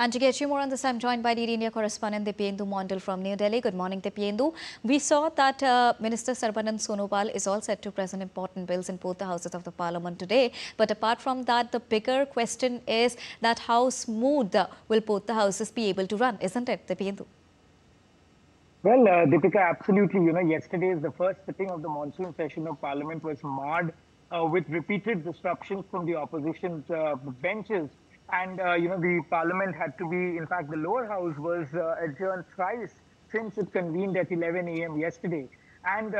And to get you more on this, I'm joined by DD India correspondent Dipyendu Mondal from New Delhi. Good morning, Dipyendu. We saw that Minister Sarbanand Sonopal is all set to present important bills in both the houses of the parliament today. But apart from that, the bigger question is that how smooth will both the houses be able to run, isn't it, Dipyendu? Well, Deepika, absolutely. Yesterday is the first sitting of the monsoon session of Parliament was marred with repeated disruptions from the opposition's benches. And, the Parliament had to be, in fact, the lower house was adjourned thrice since it convened at 11 a.m. yesterday. And,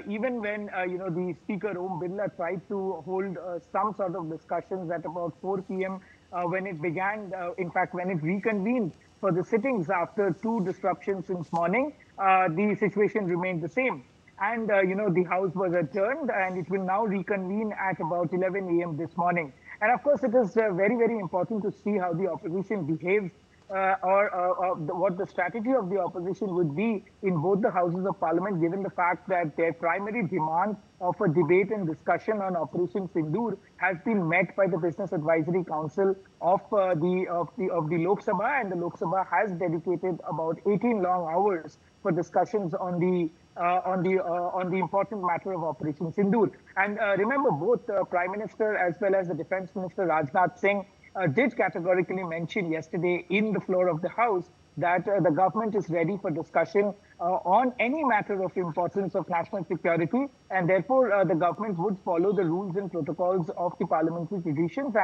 even when, the Speaker Om Birla tried to hold some sort of discussions at about 4 p.m. When it began, in fact, when it reconvened for the sittings after two disruptions since morning, the situation remained the same. And, the House was adjourned and it will now reconvene at about 11 a.m. this morning. And of course, it is very, very important to see how the opposition behaves what the strategy of the opposition would be in both the houses of parliament, given the fact that their primary demand of a debate and discussion on Operation Sindoor has been met by the Business Advisory Council of the Lok Sabha, and the Lok Sabha has dedicated about 18 long hours for discussions on the important matter of Operation Sindoor. And remember, both the Prime Minister as well as the Defence Minister Rajnath Singh did categorically mention yesterday in the floor of the House that the government is ready for discussion on any matter of importance of national security, and therefore the government would follow the rules and protocols of the parliamentary traditions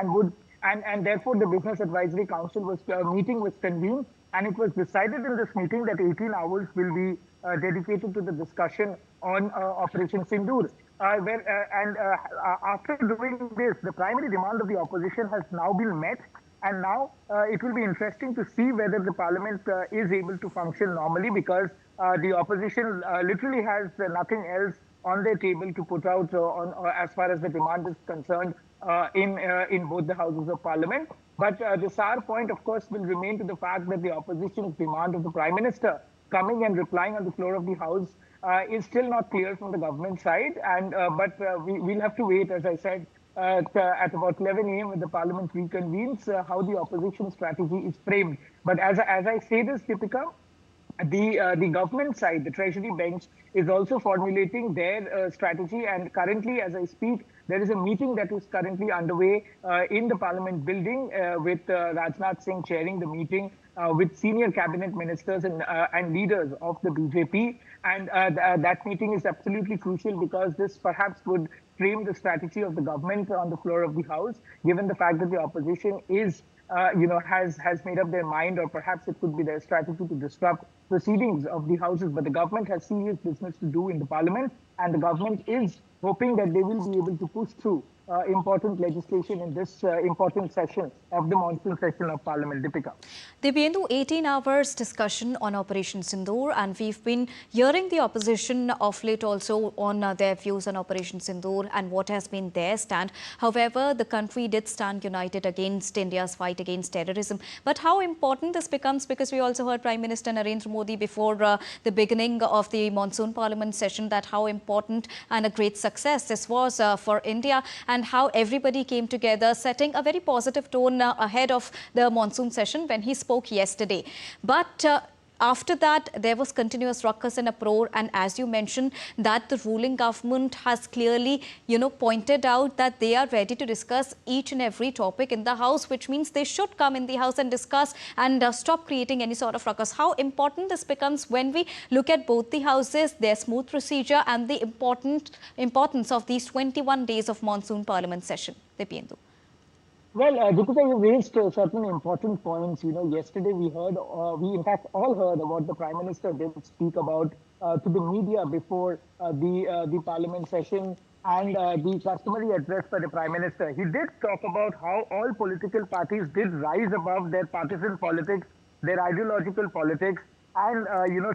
and therefore the Business Advisory Council meeting was convened, and it was decided in this meeting that 18 hours will be dedicated to the discussion on Operation Sindoor. After doing this, the primary demand of the opposition has now been met, and now it will be interesting to see whether the parliament is able to function normally, because the opposition literally has nothing else on their table to put out as far as the demand is concerned in both the houses of parliament. But the sour point, of course, will remain to the fact that the opposition's demand of the Prime Minister coming and replying on the floor of the House is still not clear from the government side. But we'll have to wait, as I said, at about 11 a.m. when the Parliament reconvenes, how the opposition strategy is framed. But as I say this, Deepika, the government side, the Treasury bench, is also formulating their strategy. And currently, as I speak, there is a meeting that is currently underway in the Parliament building with Rajnath Singh chairing the meeting with senior cabinet ministers and leaders of the BJP. And that meeting is absolutely crucial, because this perhaps would frame the strategy of the government on the floor of the House, given the fact that the opposition is has made up their mind, or perhaps it could be their strategy to disrupt proceedings of the houses. But the government has serious business to do in the parliament, and the government is hoping that they will be able to push through important legislation in this important session of the monsoon session of Parliament. Deepika. Dipyendu, 18 hours discussion on Operation Sindoor, and we've been hearing the opposition of late also on their views on Operation Sindoor and what has been their stand. However, the country did stand united against India's fight against terrorism. But how important this becomes, because we also heard Prime Minister Narendra Modi before the beginning of the monsoon Parliament session, that how important and a great success this was for India, and how everybody came together, setting a very positive tone ahead of the monsoon session when he spoke yesterday. But after that, there was continuous ruckus and uproar, and as you mentioned, that the ruling government has clearly, pointed out that they are ready to discuss each and every topic in the House, which means they should come in the House and discuss and stop creating any sort of ruckus. How important this becomes when we look at both the houses, their smooth procedure, and the importance of these 21 days of monsoon Parliament session. Dipyendu. Well, Deepika, you raised certain important points. Yesterday we in fact all heard what the Prime Minister did speak about to the media before the Parliament session, and the customary address by the Prime Minister. He did talk about how all political parties did rise above their partisan politics, their ideological politics, and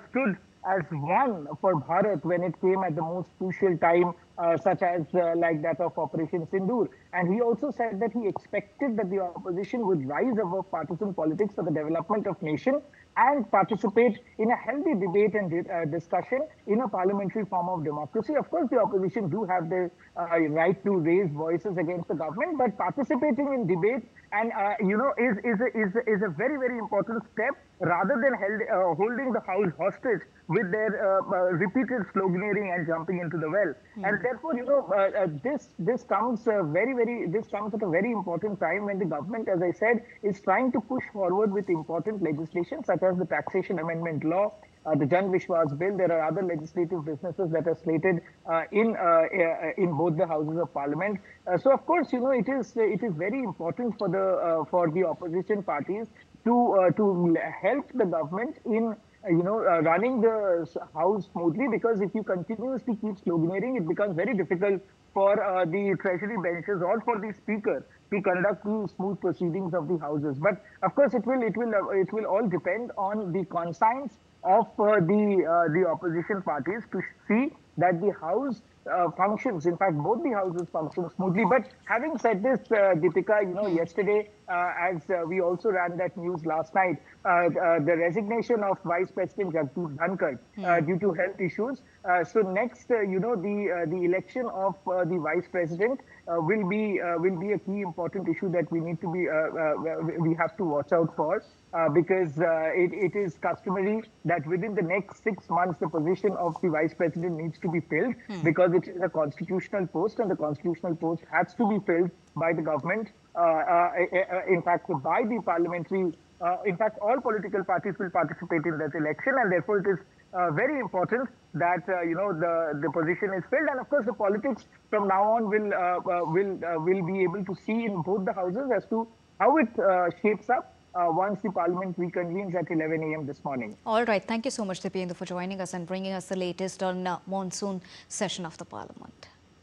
stood as one for Bharat when it came at the most crucial time such as like that of Operation Sindoor. And he also said that he expected that the opposition would rise above partisan politics for the development of nation and participate in a healthy debate and discussion in a parliamentary form of democracy. Of course, the opposition do have the right to raise voices against the government, but participating in debate and is a very, very important step rather than holding the house hostage with their repeated sloganeering and jumping into the well. And therefore, this comes this comes at a very important time when the government, as I said, is trying to push forward with important legislation such as the taxation amendment law, the Jan Vishwas bill. There are other legislative businesses that are slated in both the houses of parliament. So of course, it is very important for the opposition parties to help the government in running the house smoothly, because if you continuously keep sloganeering, it becomes very difficult for the treasury benches or for the speaker to conduct the smooth proceedings of the houses. But of course, it will all depend on the conscience of the opposition parties to see that the house functions. In fact, both the houses function smoothly. But having said this, Deepika, yesterday, as we also ran that news last night, the resignation of Vice President Jagdeep Dhankar due to health issues. So next, the election of the Vice President will be a key important issue that we need to we have to watch out for, because it is customary that within the next 6 months the position of the Vice President needs to be filled, because it is a constitutional post and the constitutional post has to be filled by the government. In fact, by the parliamentary. In fact, all political parties will participate in that election, and therefore it is very important that the position is filled. And of course, the politics from now on will be able to see in both the houses as to how it shapes up once the parliament reconvenes at 11 a.m. this morning. All right. Thank you so much, Dipendra, for joining us and bringing us the latest on monsoon session of the parliament.